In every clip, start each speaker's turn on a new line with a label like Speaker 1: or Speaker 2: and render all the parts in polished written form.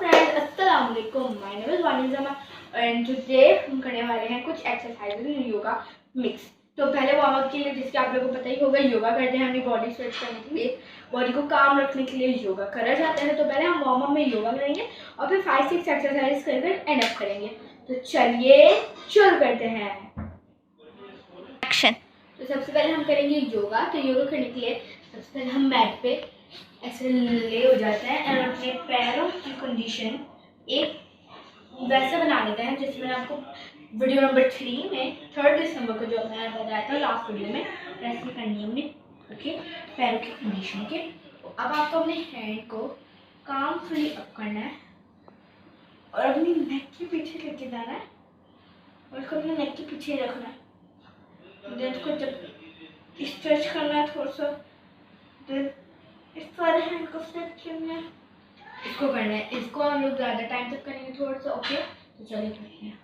Speaker 1: Friends, अस्सलाम वालेकुम। My name is वानी जमा एंड टुडे हम करने वाले हैं कुछ एक्सरसाइजेज इन योगा मिक्स। तो पहले वार्म अप के लिए, जिसके आप लोगों को पता ही होगा, योगा करते हैं अपनी बॉडी स्ट्रेच करने के लिए, बॉडी को काम रखने के लिए योगा करा जाता है। तो पहले हम वार्म अप में योगा करेंगे और फिर 5-6 एक्सरसाइज कर एंड अप करेंगे। तो चलिए शुरू करते हैं। एक्शन। तो सबसे पहले हम करेंगे योगा। तो योगा करने के लिए सबसे पहले हम मैट पे ऐसे ले हो जाते हैं और अपने पैरों की कंडीशन एक वैसा बना लेते हैं जैसे मैंने आपको वीडियो नंबर 3 में 3 दिसंबर को जो मैंने बताया था लास्ट वीडियो में, वैसे करनी है हमने। ओके, पैरों की कंडीशन। ओके, अब आपको अपने हैंड को कामफुली अप करना है और अपनी नेक के पीछे लेके जाना है और उसको अपने नेक के पीछे रखना है। देन उसको जब स्ट्रेच करना है थोड़ा सा, देन इस वाले हैंड को स्ट्रेच करना है, इसको करना है। इसको हम लोग ज़्यादा टाइम तक करेंगे थोड़ा सा। ओके, तो चलिए करते हैं।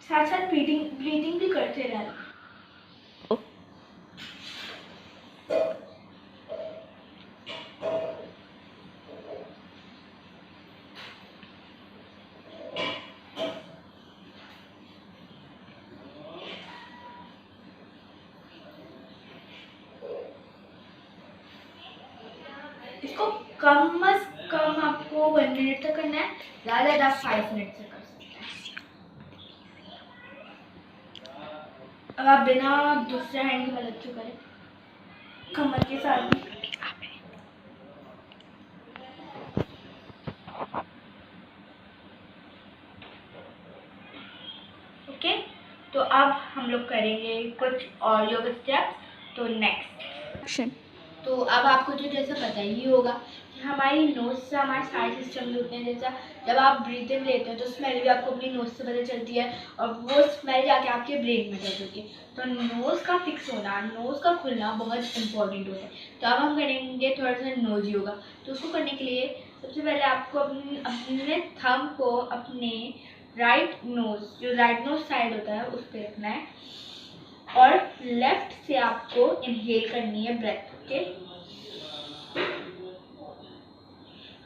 Speaker 1: साथ साथ ब्रीदिंग भी करते रहना। इसको कम से कम आपको 1 मिनट तक करना है, ज़्यादा 5 मिनट तक कर सकते हैं। अब आप बिना दूसरे हैंड की मदद से करें, कमर के साथ भी। ओके, तो अब हम लोग करेंगे कुछ और योगा स्टेप्स। तो नेक्स्ट एक्शन। तो अब आपको जो जैसा पता ही होगा कि हमारी नोज से हमारे सारे सिस्टम जो होते हैं, जैसा जब आप ब्रीथ इन लेते हैं तो स्मेल भी आपको अपनी नोज से पता चलती है और वो स्मेल जाके आपके ब्रेन में चल जाती है। तो नोज का फिक्स होना, नोज का खुलना बहुत इंपॉर्टेंट होता है। तो अब हम करेंगे थोड़ा सा नोज योगा। तो उसको करने के लिए सबसे पहले आपको अपने थंब को अपने राइट नोज, जो राइट नोज साइड होता है, उस पर रखना है और लेफ्ट से आपको इनहेल करनी है ब्रेथ। ओके,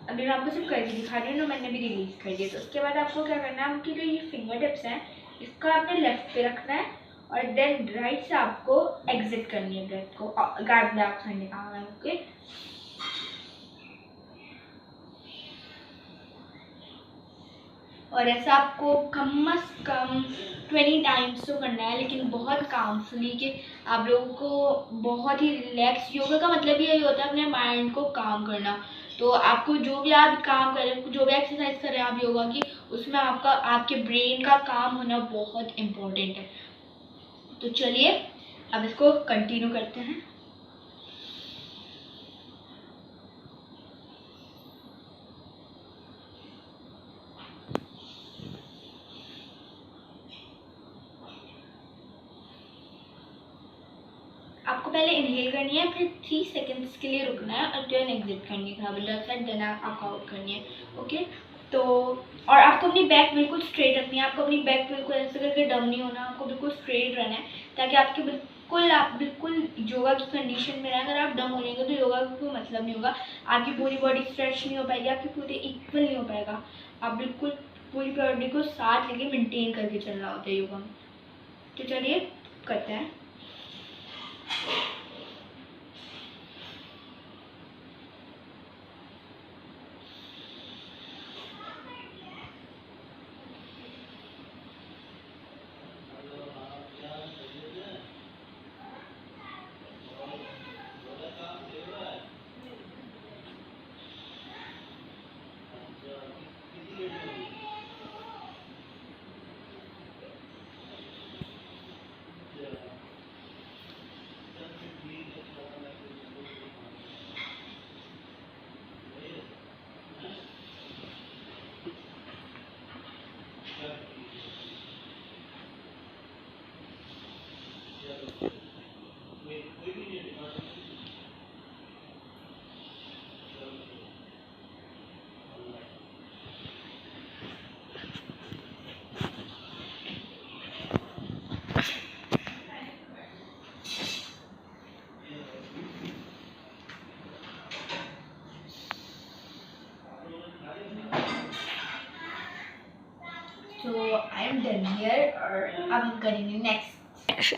Speaker 1: अभी मैं आपको सिर्फ करके दिखा रही हूँ ना, मैंने भी रिलीज कर दिया। तो उसके बाद आपको क्या करना है, आपकी जो ये फिंगर टिप्स हैं इसका आपने लेफ्ट पे रखना है और देन राइट से आपको एग्जिट करनी है ब्रेथ को, गार्ड बैक से निकालना है। ओके, और ऐसा आपको कम से कम 20 टाइम्स तो करना है, लेकिन बहुत कामफुली, कि आप लोगों को बहुत ही रिलैक्स। योगा का मतलब यही होता है अपने माइंड को काम करना। तो आपको जो भी आप काम करें, जो भी एक्सरसाइज करें आप योगा की, उसमें आपके ब्रेन का काम होना बहुत इम्पोर्टेंट है। तो चलिए अब इसको कंटिन्यू करते हैं। आपको पहले इनहेल करनी है, फिर 3 सेकंड्स के लिए रुकना है और देन एग्जिट करनी है, देन आप आउट करनी है। ओके, तो और आपको अपनी बैक बिल्कुल स्ट्रेट रखनी है। आपको अपनी बैक बिल्कुल ऐसे करके डम नहीं होना, आपको बिल्कुल स्ट्रेट रहना है ताकि आप बिल्कुल योगा की कंडीशन में रहें। अगर आप डम हो जाएंगे तो योगा का कोई मतलब नहीं होगा, आपकी पूरी बॉडी स्ट्रेच नहीं हो पाएगी, आपकी पूरी इक्वल नहीं हो पाएगा। आप बिल्कुल पूरी बॉडी को साथ लेके मेंटेन करके चलना होता है योगा में। तो चलिए करते हैं। एम डन हियर और अब हम करेंगे नेक्स्ट।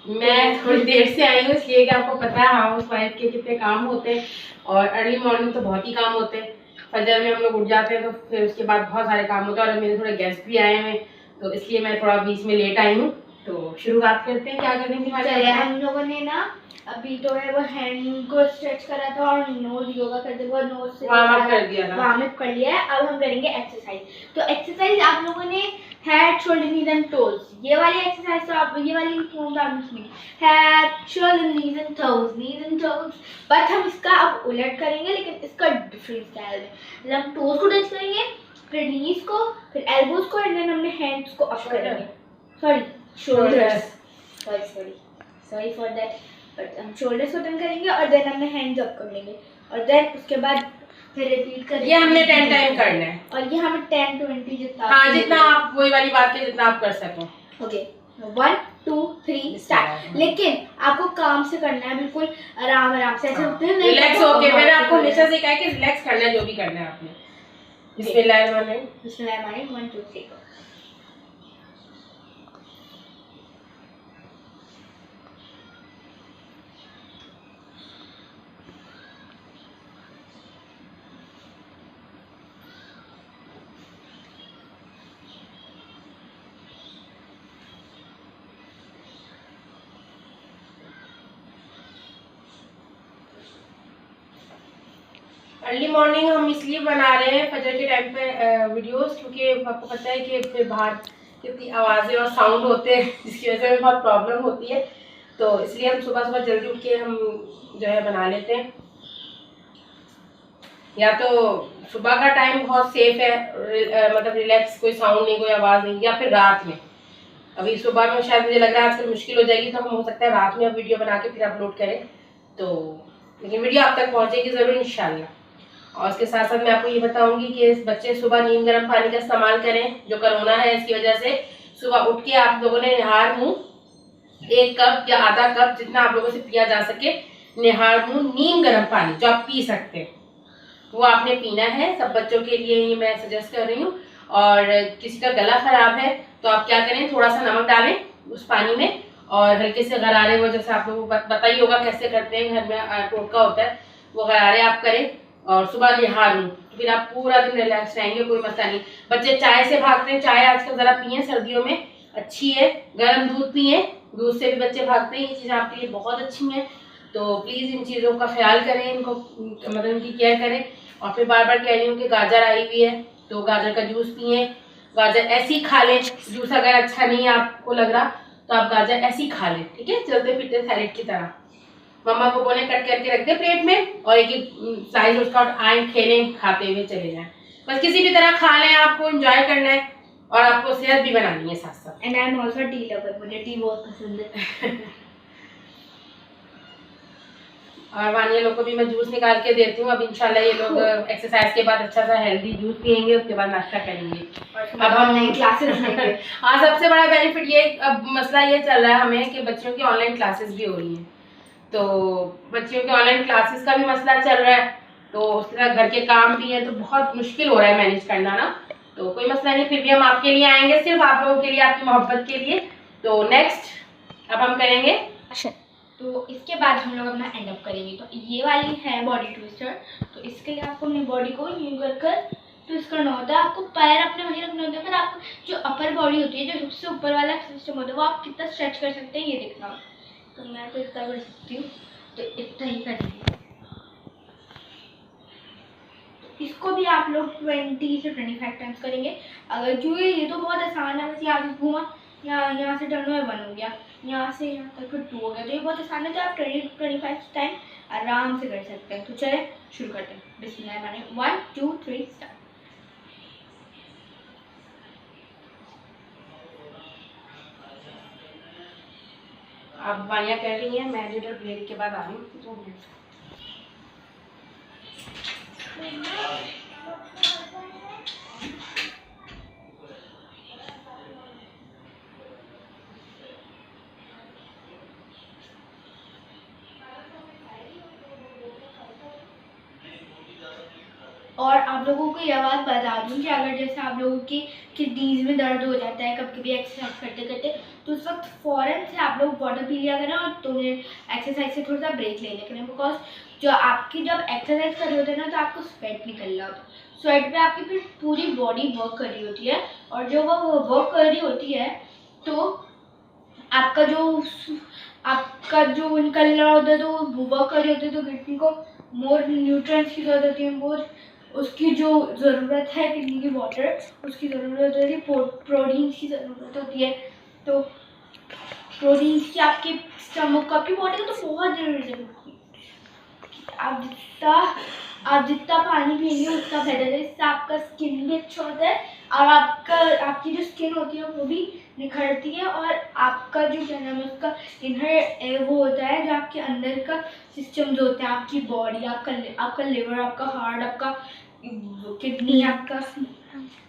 Speaker 2: मैं थोड़ी देर से आई हूँ इसलिए कि आपको पता है हाउस वाइफ के कितने काम होते हैं और अर्ली मॉर्निंग तो बहुत ही काम होते हैं। फजर में हम लोग उठ जाते हैं तो फिर उसके बाद बहुत सारे काम होते हैं और मेरे थोड़े गेस्ट भी आए हैं तो इसलिए मैं थोड़ा बीच में लेट आई हूँ। तो शुरुआत करते हैं, क्या करने की बात है।
Speaker 1: हम लोगों ने ना अभी तो है वो हैंड को स्ट्रेच करा था और नोज योगा करते हुए नोज से
Speaker 2: वार्म कर दिया था,
Speaker 1: वार्म अप कर लिया है। अब हम करेंगे एक्सरसाइज। तो एक्सरसाइज आप लोगों ने head shoulder knees and toes, ये वाली एक्सरसाइज तो आप ये वाली फॉर्म आपने सुनी, head shoulder knees and toes, but हम इसका अब उलट करेंगे लेकिन इसका डिफरेंट स्टाइल में। मतलब हम टोज को टच करेंगे, फिर नीज को, फिर एल्बोज को, एंड देन हमने हैंड्स को अप करेंगे, sorry shoulders, sorry for that, but हम शोल्डर्स को टर्न करेंगे और देन हमने हैंड्स अप कर लेंगे और देन उसके बाद फिर रिपीट करेंगे।
Speaker 2: ये हमने 10 टाइम करना है
Speaker 1: और ये हमें 10-20 जितना,
Speaker 2: हाँ जितना आप वही वाली बात के जितना आप कर सको।
Speaker 1: Okay 1 2 3 start. लेकिन आपको काम से करना है, बिल्कुल आराम से, ऐसे
Speaker 2: रिलैक्स होके। मैंने आपको हमेशा से कहा है कि रिलैक्स करना है जो भी करना है आपने। बिस्मिल्लाहिर्रहमानिर्रहीम 1 2 3 अर्ली मॉर्निंग हम इसलिए बना रहे हैं फजर के टाइम पे वीडियोस, क्योंकि आपको पता है कि फिर बाहर कितनी आवाज़ें और साउंड होते हैं जिसकी वजह से हमें बहुत प्रॉब्लम होती है। तो इसलिए हम सुबह सुबह जल्दी उठ के हम जो है बना लेते हैं। या तो सुबह का टाइम बहुत सेफ है, मतलब रिलैक्स, कोई साउंड नहीं, कोई आवाज़ नहीं, या फिर रात में। अभी सुबह में शायद मुझे लग रहा है आजकल मुश्किल हो जाएगी, तो हम हो सकता है रात में अब वीडियो बना के फिर अपलोड करें। तो लेकिन वीडियो आप तक पहुँचेगी ज़रूर इंशाल्लाह। और उसके साथ साथ मैं आपको ये बताऊंगी कि बच्चे सुबह नीम गर्म पानी का इस्तेमाल करें। जो कोरोना है इसकी वजह से सुबह उठ के आप लोगों ने निहार मुंह 1 कप या आधा कप जितना आप लोगों से पिया जा सके, निहार मुंह नीम गर्म पानी जो आप पी सकते हैं वो आपने पीना है। सब बच्चों के लिए ही मैं सजेस्ट कर रही हूँ। और किसी का गला खराब है तो आप क्या करें, थोड़ा सा नमक डालें उस पानी में और हल्के से गरारे, वो जैसे आप लोगों को पता ही होगा कैसे करते हैं, घर में टोटका होता है, वो गरारे आप करें और सुबह निहार लूँ तो फिर आप पूरा दिन रिलैक्स रहेंगे, कोई मसला नहीं। बच्चे चाय से भागते हैं, चाय आजकल ज़रा पिए, सर्दियों में अच्छी है। गर्म दूध पिए, दूध से भी बच्चे भागते हैं, ये चीज़ आपके लिए बहुत अच्छी है। तो प्लीज़ इन चीज़ों का ख्याल करें, इनको मतलब इनकी केयर करें। और फिर बार बार कह रही हूँ कि गाजर आई हुई है तो गाजर का जूस पिए, गाजर ऐसे ही खा लें। जूस अगर अच्छा नहीं है आपको लग रहा तो आप गाजर ऐसे ही खा लें, ठीक है, चलते फिरते सैलेड की तरह। मम्मा को बोले कट करके रख दे प्लेट में और एक स्लाइस उसका आए खेलें, खाते हुए चले जाएं। बस किसी भी तरह खा लें, आपको एंजॉय करना है और आपको सेहत भी बनानी है साथ साथ।
Speaker 1: And I am also tea lover, मुझे टी बहुत पसंद है।
Speaker 2: और वानिया लोग को भी मैं जूस निकाल के देती हूँ। अब इंशाल्लाह ये लोग एक्सरसाइज के बाद अच्छा सा हेल्दी जूस पियेंगे, उसके बाद नाश्ता करेंगे।
Speaker 1: अब हम नई क्लासेस लेंगे।
Speaker 2: हाँ, सबसे बड़ा बेनिफिट ये, अब मसला ये चल रहा है हमें कि बच्चों की ऑनलाइन क्लासेस भी हो रही हैं, तो बच्चियों के ऑनलाइन क्लासेस का भी मसला चल रहा है, तो उस तरह घर के काम भी है, तो बहुत मुश्किल हो रहा है मैनेज करना ना। तो कोई मसला नहीं, फिर भी हम आपके लिए आएंगे, सिर्फ आप लोगों के लिए, आपकी मोहब्बत के लिए। तो नेक्स्ट अब हम करेंगे,
Speaker 1: तो इसके बाद हम लोग अपना एंड अप करेंगे। तो ये वाली है बॉडी ट्विस्टर। तो इसके लिए आपको अपनी बॉडी को यूं कर ट्विस्ट करना होता है। आपको पैर अपने वहीं रखने होते हैं, फिर आप जो अपर बॉडी होती है, जो सबसे ऊपर वाला सिस्टम होता है, वो आप कितना स्ट्रेच कर सकते हैं ये देखना। तो मैं तो इतना कर सकती हूँ, तो इतना ही करेंगे। इसको भी आप लोग 20 से 25 टाइम्स करेंगे। अगर क्योंकि ये तो बहुत आसान है, बस यहाँ से घूमा, यहाँ से टर्न हुआ 1 हो गया, यहाँ से यहाँ तक फिर 2 हो गया। तो ये बहुत आसान है, तो आप 20-25 टाइम आराम से कर सकते हैं। तो चले शुरू करते हैं। बिस्मिल्लाह, 1 2 3 स्टार्ट।
Speaker 2: आप वानिया कर रही हैं, मैं जो ब्रेक के बाद आ रही हूँ 2 मिनट।
Speaker 1: और आप लोगों को यह बात बता दूँ कि अगर जैसे आप लोगों की किडनीज में दर्द हो जाता है कभी कभी एक्सरसाइज करते करते, तो उस वक्त फ़ौरन से आप लोग वाटर पी लिया करें और तो एक्सरसाइज से थोड़ा सा ब्रेक ले लिया करें। बिकॉज जो आपकी जब एक्सरसाइज कर रहे होते हैं ना, तो आपको स्वेट निकल रहा होता है। स्वेट पे आपकी फिर पूरी बॉडी वर्क कर रही होती है, और जो वो वर्क कर रही होती है तो आपका जो निकल रहा होता है तो वो वर्क कर रही होती है, तो किडनी को मोर न्यूट्रिएंट्स की ज़रूरत होती है, मोर उसकी जो ज़रूरत है किडनी की वाटर उसकी ज़रूरत होती है, प्रोटीन की ज़रूरत होती है। तो प्रोटीन की आपकी स्टमक को, आपकी बॉडी को तो बहुत ज़रूरत है। आप जितना पानी पिएंगे उतना बेटर है, इससे आपका स्किन भी अच्छा होता है और आपकी जो स्किन होती है वो भी निखरती है, और आपका जो क्या नाम है उसका इनर वो होता है जो आपके अंदर का सिस्टम जो होता है, आपकी बॉडी, आपका लिवर, आपका हार्ट, आपका किडनी, आपका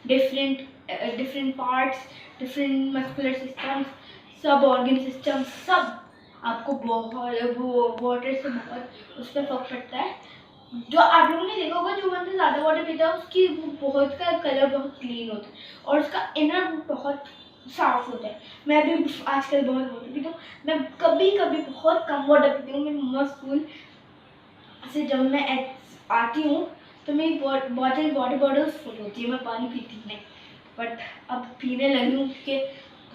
Speaker 1: different parts, different muscular systems, सब ऑर्गन सिस्टम, सब आपको बहुत वो वाटर से बहुत उस पर फर्क पड़ता है। जो आप लोगों ने देखा होगा, जो बंदा ज़्यादा वाटर पीता है उसकी बहुत का कलर बहुत क्लीन होता है और उसका इनर बहुत साफ होता है। मैं भी आजकल बहुत वाटर पीती हूँ, मैं कभी कभी बहुत कम वाटर पीती हूँ। मेरी मम्मा स्कूल से जब मैं आती हूँ तो मेरी वाटर बॉटल फुल होती है, मैं पानी पीती नहीं। बट अब पीने लगी हूँ क्योंकि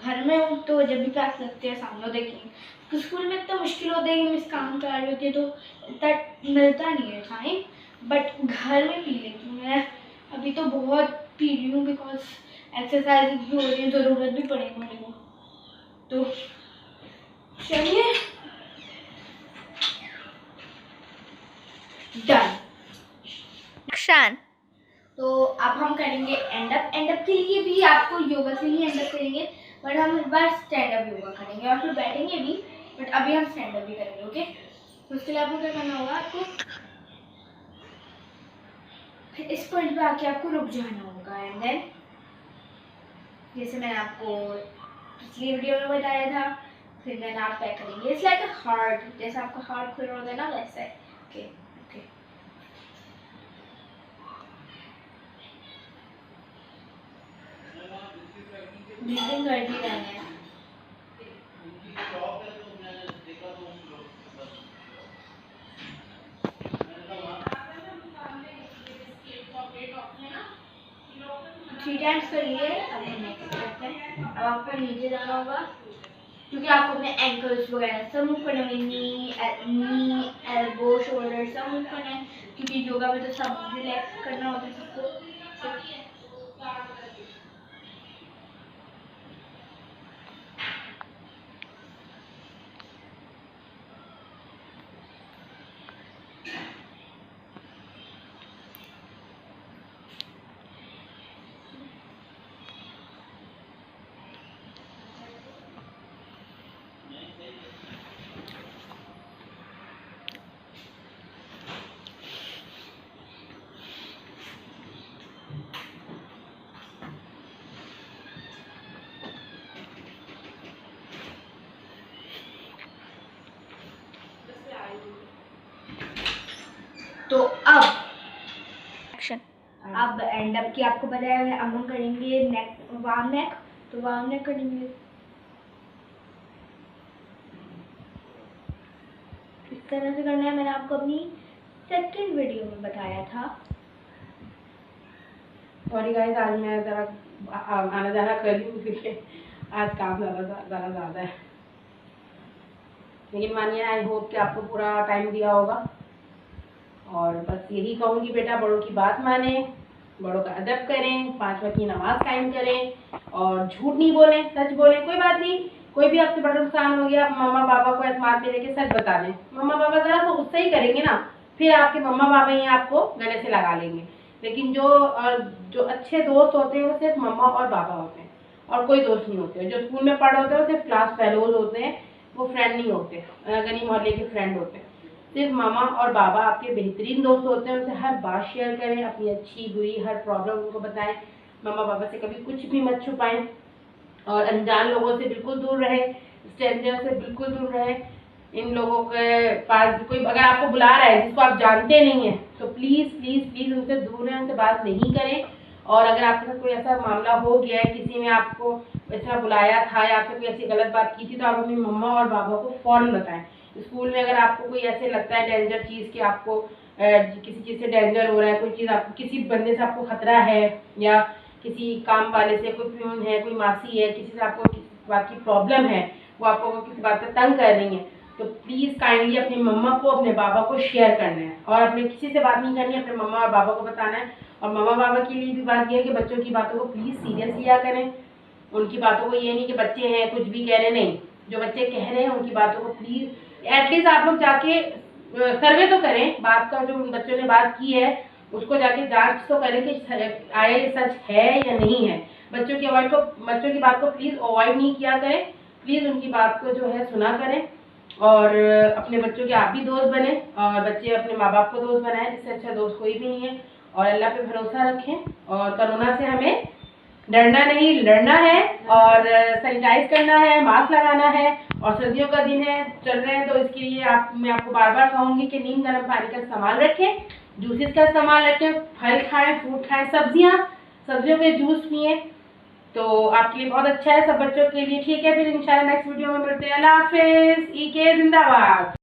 Speaker 1: घर में हूँ, तो जब भी प्यास लगती है सामने देखेंगे। तो स्कूल में इतना मुश्किल होता है कि मिस काम करा रही होती है तो इतना मिलता नहीं है टाइम, बट घर में पी लेती हूँ मैं। अभी तो बहुत पी रही हूँ बिकॉज एक्सरसाइज भी हो रही है, ज़रूरत भी पड़ेगी मेरे को। तो चलिए डन एक्शन। तो अब हम करेंगे एंड अप के लिए भी आपको योगा से ही एंड अप करेंगे, बट हम इस बार स्टैंड अप योगा करेंगे और फिर बैठेंगे भी, बट अभी हम स्टैंड अप भी करेंगे। ओके, तो उसके लिए आपको क्या करना होगा, आपको इस पॉइंट पे आके आपको रुक जाना होगा एंड देन जैसे मैंने आपको पिछली वीडियो में बताया था, फिर देन आप क्या करेंगे, इट्स लाइक अ हार्ट, जैसे आपका हार्ट खुल रहा होता है ना वैसा है। ओके ओके, ब्रीथिंग करती रहना है। थ्री टाइम्स करिए। अब हम नेक्स्ट करते हैं। अब आपको नीचे जाना होगा क्योंकि आपको अपने एंकल्स वगैरह सब मूव करना होंगे, नी एल्बो शोल्डर सब मूव करना है, क्योंकि योगा में तो सब रिलैक्स करना होता है सबको। तो अब एक्शन। अब एंड अप की आपको बताया है, अब हम करेंगे नेक, वार्म नेक। तो वार्म नेक करेंगे इस तरह से करना है, मैंने आपको अपनी सेकंड वीडियो में बताया था।
Speaker 2: सॉरी गाइस, आज मैं ज़रा आना जाना कर रही हूँ क्योंकि आज काम ज़्यादा है, लेकिन मानिए आई होप कि आपको पूरा टाइम दिया होगा। और बस यही कहूँगी, बेटा बड़ों की बात माने, बड़ों का अदब करें, 5 वक्त की नमाज कायम करें और झूठ नहीं बोलें, सच बोलें। कोई बात नहीं, कोई भी आपसे बड़ा नुकसान हो गया, मम्मा पापा को एतमाद में लेके सच बता दें। मम्मा पापा ज़रा सा गुस्सा ही करेंगे ना, फिर आपके मम्मा पापा ही आपको गले से लगा लेंगे। लेकिन जो अच्छे दोस्त होते हैं वो सिर्फ मम्मा और पापा होते हैं और कोई दोस्त नहीं होते। जो स्कूल में पढ़ होते हैं वो सिर्फ क्लास फेलोज होते हैं, वो फ्रेंड नहीं होते, गली मोहल्ले के फ्रेंड होते हैं। सिर्फ मामा और बाबा आपके बेहतरीन दोस्त होते हैं, उनसे हर बात शेयर करें, अपनी अच्छी बुरी हर प्रॉब्लम उनको बताएं। मामा पापा से कभी कुछ भी मत छुपाएं और अनजान लोगों से बिल्कुल दूर रहें, स्ट्रेंजर से बिल्कुल दूर रहें। इन लोगों के पास कोई अगर आपको बुला रहा है जिसको आप जानते नहीं हैं तो प्लीज़ प्लीज़ प्लीज़ उनसे दूर रहें, उनसे बात नहीं करें। और अगर आपके साथ कोई ऐसा मामला हो गया है, किसी ने आपको ऐसा बुलाया था या आपसे कोई ऐसी गलत बात की थी, तो आप अपनी मम्मा और पापा को फ़ौरन बताएं। स्कूल में अगर आपको कोई ऐसे लगता है डेंजर चीज़ कि आपको किसी चीज़ से डेंजर हो रहा है, कोई चीज़ आपको किसी बंदे से आपको खतरा है, या किसी काम वाले से, कोई प्यून है, कोई मासी है, किसी से आपको किसी बात की प्रॉब्लम है, वो आपको किसी बात पर तंग कर रही है, तो प्लीज़ काइंडली अपनी मम्मा को अपने पापा को शेयर करना है। और अपने किसी से बात नहीं करनी है, अपने मम्मा और पापा को बताना है। और मम्मा पापा के लिए भी बात यह है कि बच्चों की बातों को प्लीज़ सीरियस लिया करें। उनकी बातों को ये नहीं कि बच्चे हैं कुछ भी कह रहे, नहीं, जो बच्चे कह रहे हैं उनकी बातों को प्लीज़ एटलीस्ट आप लोग जाके सर्वे तो करें, बात का जो बच्चों ने बात की है उसको जाके जांच तो करें कि आया ये सच है या नहीं है। बच्चों की बात को प्लीज़ अवॉइड नहीं किया करें, प्लीज़ उनकी बात को जो है सुना करें। और अपने बच्चों के आप भी दोस्त बने और बच्चे अपने माँ बाप को दोस्त बनाएं, इससे अच्छा दोस्त कोई भी नहीं है। और अल्लाह पे भरोसा रखें और कोरोना से हमें डरना नहीं, लड़ना है और सैनिटाइज करना है, मास्क लगाना है। और सर्दियों का दिन है, चल रहे हैं, तो इसके लिए मैं आपको बार बार कहूँगी कि नीम गर्म पानी का इस्तेमाल रखें, जूसेस का इस्तेमाल रखें, फल खाएं, फ्रूट खाएं, सब्जियों के जूस पिएं, तो आपके लिए बहुत अच्छा है, सब बच्चों के लिए। ठीक है, फिर इंशाल्लाह नेक्स्ट वीडियो में मिलते हैं। अल्लाह हाफिज़। ईके जिंदाबाद।